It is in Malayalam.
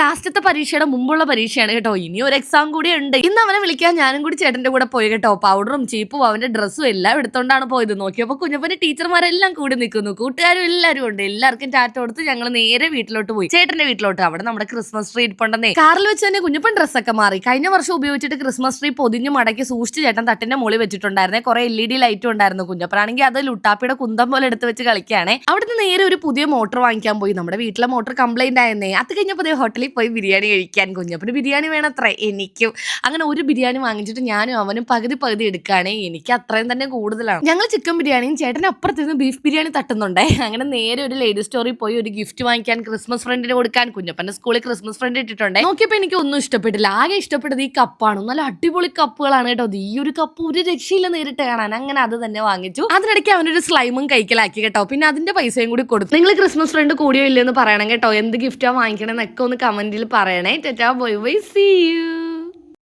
ലാസ്റ്റത്തെ പരീക്ഷയുടെ മുമ്പുള്ള പരീക്ഷയാണ് കേട്ടോ. ഇനി ഒരു എക്സാം കൂടി ഉണ്ട്. ഇന്ന് അവനെ വിളിക്കാൻ ഞാനും കൂടി ചേട്ടന്റെ കൂടെ പോയി കേട്ടോ. പൗഡറും ചീപ്പും അവന്റെ ഡ്രസ്സും എല്ലാം എടുത്തോണ്ടാണ് പോയത്. നോക്കിയപ്പോ കുഞ്ഞപ്പന്റെ ടീച്ചർമാരെല്ലാം കൂടി നിൽക്കുന്നു. കൂട്ടുകാരും എല്ലാവരും ഉണ്ട്. എല്ലാവർക്കും ടാറ്റ കൊടുത്ത് ഞങ്ങൾ നേരെ വീട്ടിലോട്ട് പോയി, ചേട്ടന്റെ വീട്ടിലോട്ട്. അവിടെ നമ്മുടെ ക്രിസ്മസ് ട്രീ ഇരിപ്പുണ്ടെന്നേ. കാറിൽ വെച്ച് തന്നെ കുഞ്ഞപ്പൻ ഡ്രസ്സൊക്കെ മാറി. കഴിഞ്ഞ വർഷം ഉപയോഗിച്ചിട്ട് ക്രിസ്മസ് ട്രീ പൊതിഞ്ഞു മടക്കി സൂക്ഷിച്ച് ചേട്ടൻ തട്ടിന്റെ മുകളിൽ വെച്ചിട്ടുണ്ടായിരുന്നേ. കുറെ LED ലൈറ്റും ഉണ്ടായിരുന്നു. കുഞ്ഞപ്പനാണെങ്കിൽ അത് ലുട്ടാപ്പിയുടെ കുന്തം പോലെ എടുത്ത് വെച്ച് കളിക്കുകയാണേ. അവിടുന്ന് നേരെ ഒരു പുതിയ മോട്ടർ വാങ്ങിക്കാൻ പോയി. നമ്മുടെ വീട്ടിലെ മോട്ടർ കംപ്ലൈന്റ് ആയിരുന്നേ. അത് കഴിഞ്ഞപ്പോൾ ഹോട്ടലിൽ പോയി ബിരിയാണി കഴിക്കാൻ. കുഞ്ഞപ്പന് ബിരിയാണി വേണത്രേ, എനിക്കും. അങ്ങനെ ഒരു ബിരിയാണി വാങ്ങിച്ചിട്ട് ഞാനും അവനും പകുതി എടുക്കുകയാണേ. എനിക്ക് അത്രയും തന്നെ കൂടുതലാണ്. ഞങ്ങൾ ചിക്കൻ ബിരിയാണിയും ചേട്ടൻ അപ്പുറത്തുനിന്ന് ബീഫ് ബിരിയാണി തട്ടുന്നുണ്ടേ. അങ്ങനെ നേരെ ഒരു ലേഡി സ്റ്റോറിൽ പോയി ഒരു ഗിഫ്റ്റ് വാങ്ങിക്കാൻ, ക്രിസ്മസ് ഫ്രണ്ടിന് കൊടുക്കാൻ. കുഞ്ഞപ്പന്റെ സ്കൂളിൽ ക്രിസ്മസ് ഫ്രണ്ട് ഇട്ടിട്ടുണ്ടേ. നോക്കിയപ്പോൾ എനിക്ക് ഒന്നും ഇഷ്ടപ്പെട്ടില്ല. ആകെ ഇഷ്ടപ്പെട്ടത് ഈ കപ്പാണ്. നല്ല അടിപൊളി കപ്പുകളാണ് കേട്ടോ. ഈ ഒരു കപ്പ് ഒരു രക്ഷയില്ല നേരിട്ട് കാണാൻ. അങ്ങനെ അത് തന്നെ വാങ്ങിച്ചു. അതിനിടയ്ക്ക് അവനൊരു സ്ലൈമും കൈക്കലാക്കി കേട്ടോ. പിന്നെ അതിന്റെ പൈസയും കൂടി കൊടുത്തു. നിങ്ങൾ ക്രിസ്മസ് ഫ്രണ്ട് കൂടിയോ ഇല്ലെന്ന് പറയണം കേട്ടോ. എന്ത് ഗിഫ്റ്റാ വാങ്ങിക്കണമെന്നൊക്കെ ഒന്ന് കമന്റിൽ പറയണേ. Tata bye bye, see U.